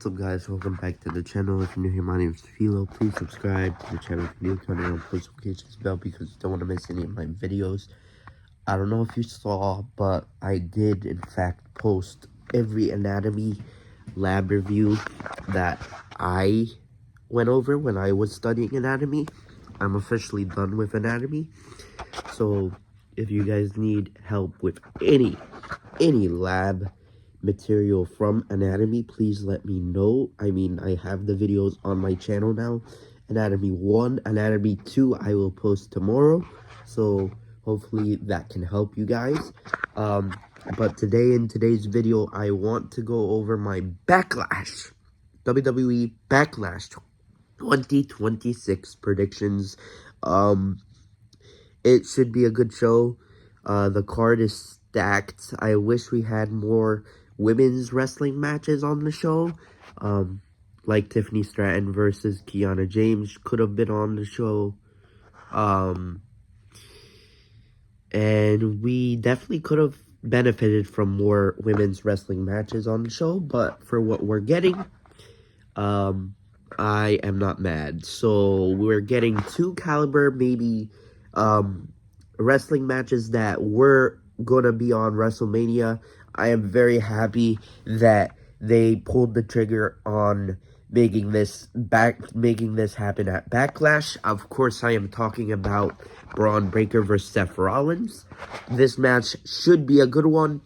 What's up, guys? Welcome back to the channel. If you're new here, my name is Philo. Please subscribe to the channel if you're new. Turn on post notifications bell because you don't want to miss any of my videos. I don't know if you saw, but I did in fact post every anatomy lab review that I went over when I was studying anatomy. I'm officially done with anatomy. So if you guys need help with any lab material from anatomy, please let me know. I mean, I have the videos on my channel now. Anatomy 1, Anatomy 2 I will post tomorrow, so hopefully that can help you guys. But today, in today's video, I want to go over my Backlash, WWE Backlash 2026 predictions. It should be a good show. The card is stacked. I wish we had more women's wrestling matches on the show. Like Tiffany Stratton versus Kiana James could have been on the show. And we definitely could have benefited from more women's wrestling matches on the show. But for what we're getting, I am not mad. So we're getting 2 caliber, maybe, wrestling matches that were gonna be on WrestleMania. I am very happy that they pulled the trigger on making this happen at Backlash. Of course, I am talking about Braun Breaker versus Seth Rollins. This match should be a good one,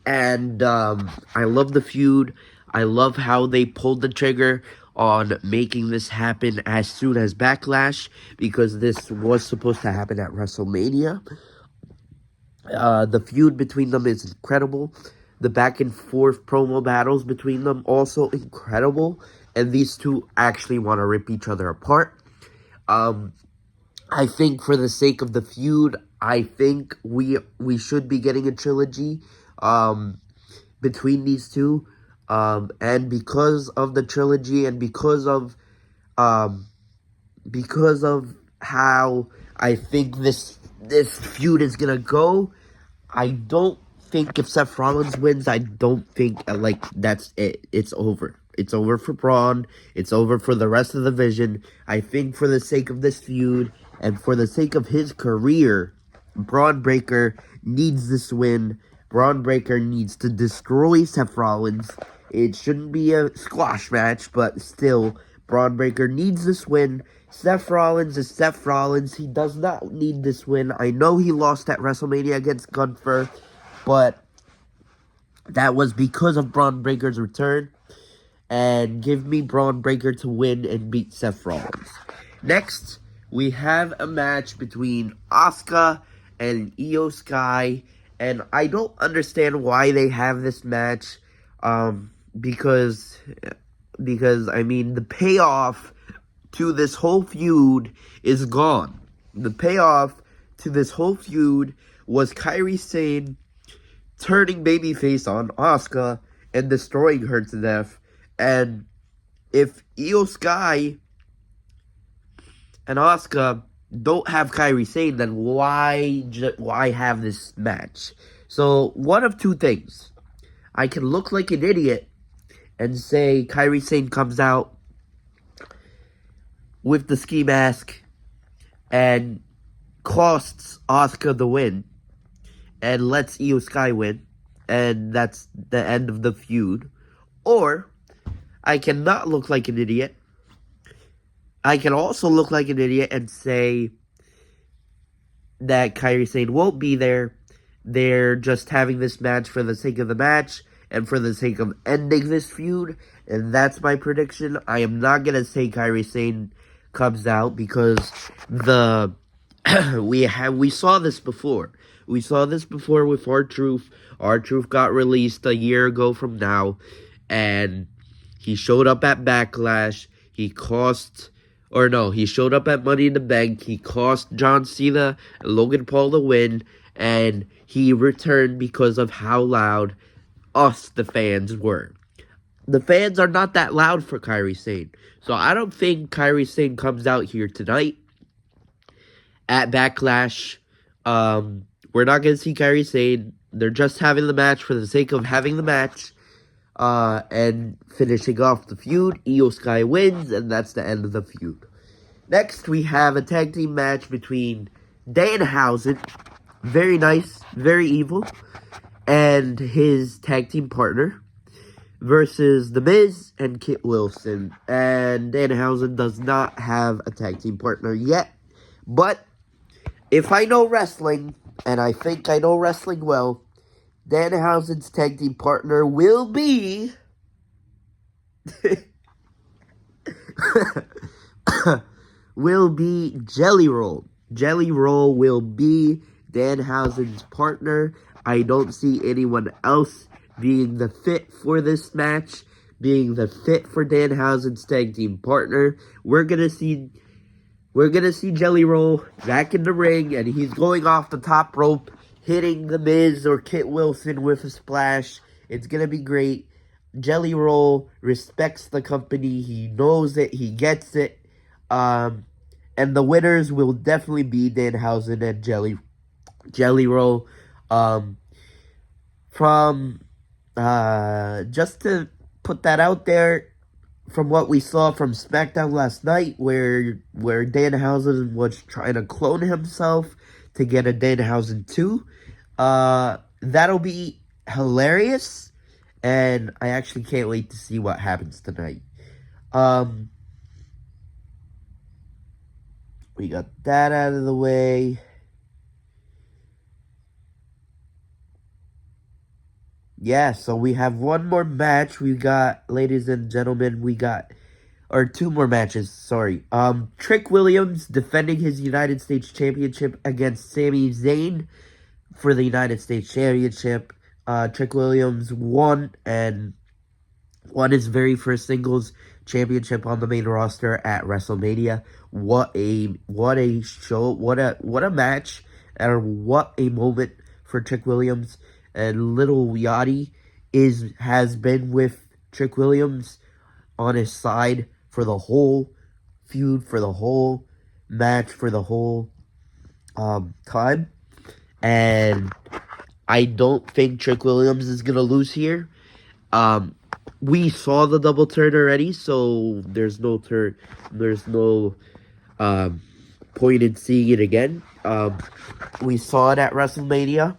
and I love the feud. I love how they pulled the trigger on making this happen as soon as Backlash, because this was supposed to happen at WrestleMania. The feud between them is incredible. The back and forth promo battles between them also incredible. And these two actually want to rip each other apart. I think for the sake of the feud, I think we should be getting a trilogy between these two. And because of the trilogy and because of how I think this feud is gonna go, I don't think if Seth Rollins wins, I don't think that's it. It's over. It's over for Braun. It's over for the rest of the division. I think for the sake of this feud and for the sake of his career, Braun Breaker needs this win. Braun Breaker needs to destroy Seth Rollins. It shouldn't be a squash match, but still, Braun Breaker needs this win. Seth Rollins is Seth Rollins. He does not need this win. I know he lost at WrestleMania against Gunther, but that was because of Braun Breaker's return. And give me Braun Breaker to win and beat Seth Rollins. Next, we have a match between Asuka and Io Sky. And I don't understand why they have this match. Because I mean, the payoff to this whole feud is gone. The payoff to this whole feud was Kairi Sane turning babyface on Asuka and destroying her to death. And if Io Sky and Asuka don't have Kairi Sane, then why have this match? So one of two things: I can look like an idiot and say Kairi Sane comes out with the ski mask and costs Asuka the win and lets Io Sky win, and that's the end of the feud. Or I cannot look like an idiot. I can also look like an idiot and say that Kairi Sane won't be there. They're just having this match for the sake of the match and for the sake of ending this feud. And that's my prediction. I am not going to say Kairi Sane comes out because we saw this before. We saw this before with R-Truth. R-Truth got released a year ago from now, and he showed up at Backlash. He showed up at Money in the Bank. He cost John Cena and Logan Paul the win, and he returned because of how loud us, the fans, were. The fans are not that loud for Kairi Sane. So I don't think Kairi Sane comes out here tonight at Backlash. We're not going to see Kairi Sane. They're just having the match for the sake of having the match. And finishing off the feud, Io Sky wins, and that's the end of the feud. Next, we have a tag team match between Danhausen, very nice, very evil, and his tag team partner, versus The Miz and Kit Wilson. And Danhausen does not have a tag team partner yet, but if I know wrestling, and I think I know wrestling well, Danhausen's tag team partner will be Jelly Roll. Jelly Roll will be Danhausen's partner. I don't see anyone else being the fit for this match, being the fit for Danhausen's tag team partner. We're gonna see Jelly Roll back in the ring, and he's going off the top rope, hitting The Miz or Kit Wilson with a splash. It's gonna be great. Jelly Roll respects the company. He knows it. He gets it. And the winners will definitely be Danhausen and Jelly Roll. Just to put that out there, from what we saw from SmackDown last night, where Danhausen was trying to clone himself to get a Danhausen 2, that'll be hilarious, and I actually can't wait to see what happens tonight. We got that out of the way. Yeah, so we have one more match. We got, ladies and gentlemen, or two more matches, sorry. Trick Williams defending his United States Championship against Sami Zayn for the United States Championship. Trick Williams won his very first singles championship on the main roster at WrestleMania. What a show, what a match, and what a moment for Trick Williams. And Little Yachty has been with Trick Williams on his side for the whole feud, for the whole match, for the whole time. And I don't think Trick Williams is gonna lose here. We saw the double turn already, so there's no point in seeing it again. We saw it at WrestleMania.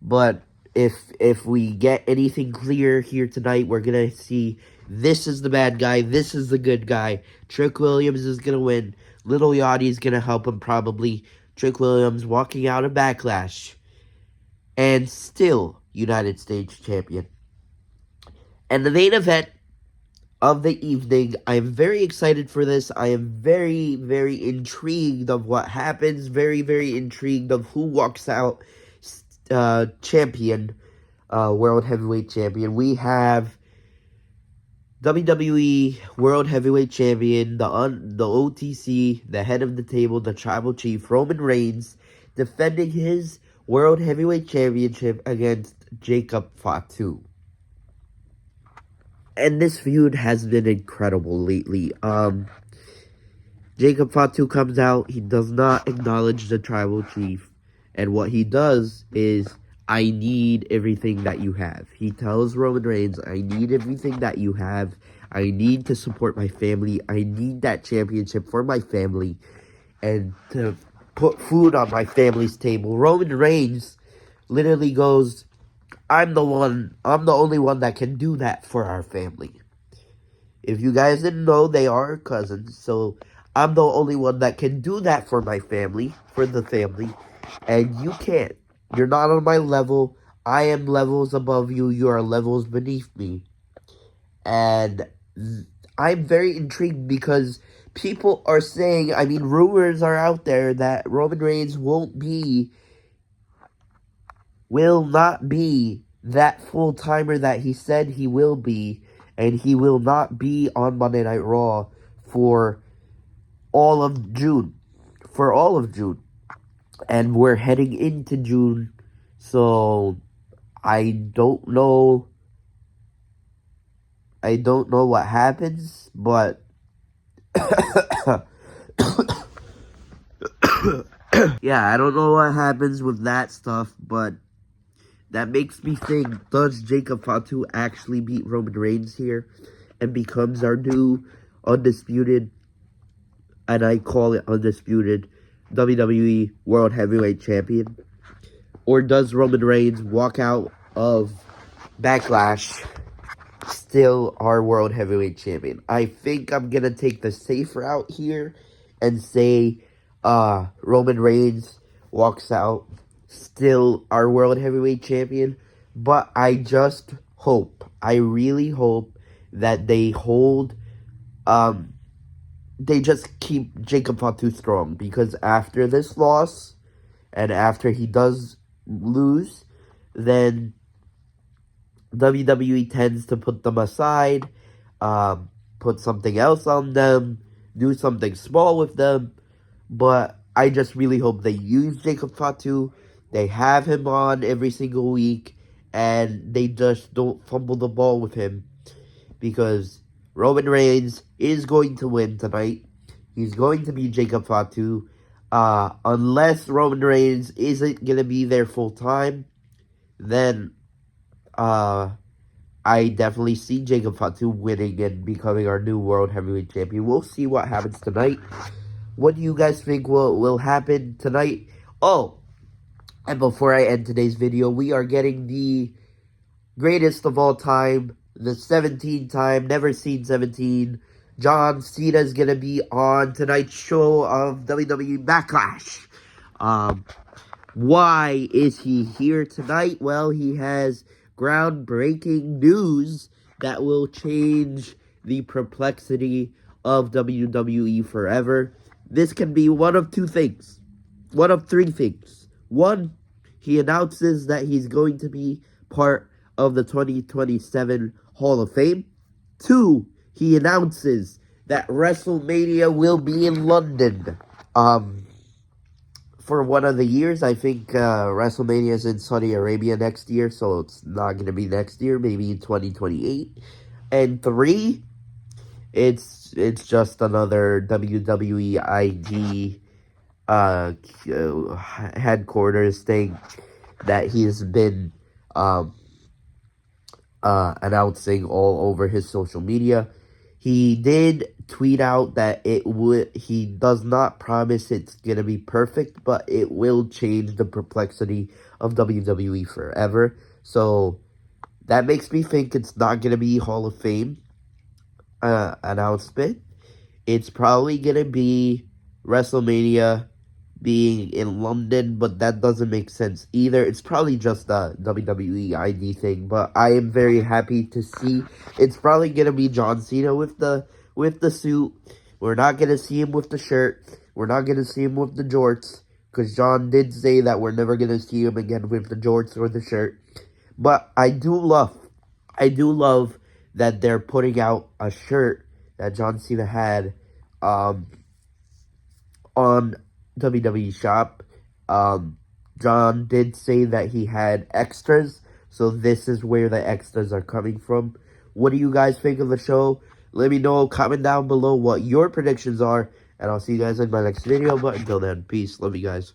But if we get anything clear here tonight, we're going to see this is the bad guy, this is the good guy. Trick Williams is going to win. Little Yachty is going to help him probably. Trick Williams walking out of Backlash. And still United States champion. And the main event of the evening, I am very excited for this. I am very, very intrigued of what happens. Very, very intrigued of who walks out champion, World Heavyweight Champion. We have WWE World Heavyweight Champion, the OTC, the head of the table, the Tribal Chief, Roman Reigns, defending his World Heavyweight Championship against Jacob Fatu. And this feud has been incredible lately. Jacob Fatu comes out, he does not acknowledge the Tribal Chief. And what he does is, I need everything that you have. He tells Roman Reigns, I need everything that you have. I need to support my family. I need that championship for my family. And to put food on my family's table. Roman Reigns literally goes, I'm the only one that can do that for our family. If you guys didn't know, they are cousins. So I'm the only one that can do that for my family, for the family. And you can't. You're not on my level. I am levels above you. You are levels beneath me. And I'm very intrigued because people are saying, rumors are out there that Roman Reigns will not be that full-timer that he said he will be. And he will not be on Monday Night Raw for all of June. And we're heading into June, so I don't know what happens, but yeah, I don't know what happens with that stuff, but that makes me think, does Jacob Fatu actually beat Roman Reigns here and becomes our new undisputed, and I call it undisputed, WWE World Heavyweight Champion? Or does Roman Reigns walk out of Backlash still our World Heavyweight Champion? I think I'm going to take the safe route here and say Roman Reigns walks out still our World Heavyweight Champion. But I just hope, I really hope that they they just keep Jacob Fatu strong. Because after this loss, and after he does lose, then WWE tends to put them aside, put something else on them, do something small with them. But I just really hope they use Jacob Fatu. They have him on every single week, and they just don't fumble the ball with him, because Roman Reigns is going to win tonight. He's going to be Jacob Fatu. Unless Roman Reigns isn't going to be there full time, then I definitely see Jacob Fatu winning and becoming our new World Heavyweight Champion. We'll see what happens tonight. What do you guys think will happen tonight? Oh, and before I end today's video, we are getting the greatest of all time, the 17-time, never seen 17. John Cena is going to be on tonight's show of WWE Backlash. Why is he here tonight? Well, he has groundbreaking news that will change the perplexity of WWE forever. This can be one of two things. One of three things. One, he announces that he's going to be part of the 2027 Hall of Fame. Two, he announces that WrestleMania will be in London. For one of the years, I think WrestleMania is in Saudi Arabia next year, so it's not going to be next year, maybe in 2028. And three, it's just another WWE ID headquarters thing that he's been announcing all over his social media. He did tweet out that he does not promise it's going to be perfect, but it will change the perplexity of WWE forever. So that makes me think it's not going to be Hall of Fame announcement. It's probably going to be WrestleMania being in London, but that doesn't make sense either. It's probably just a WWE ID thing, but I am very happy to see it's probably going to be John Cena with the suit. We're not going to see him with the shirt. We're not going to see him with the jorts, because John did say that we're never going to see him again with the jorts or the shirt. But I do love that they're putting out a shirt that John Cena had on WWE Shop. John did say that he had extras, so this is where the extras are coming from. What do you guys think of the show? Let me know, comment down below what your predictions are, and I'll see you guys in my next video. But until then, peace. Love you guys.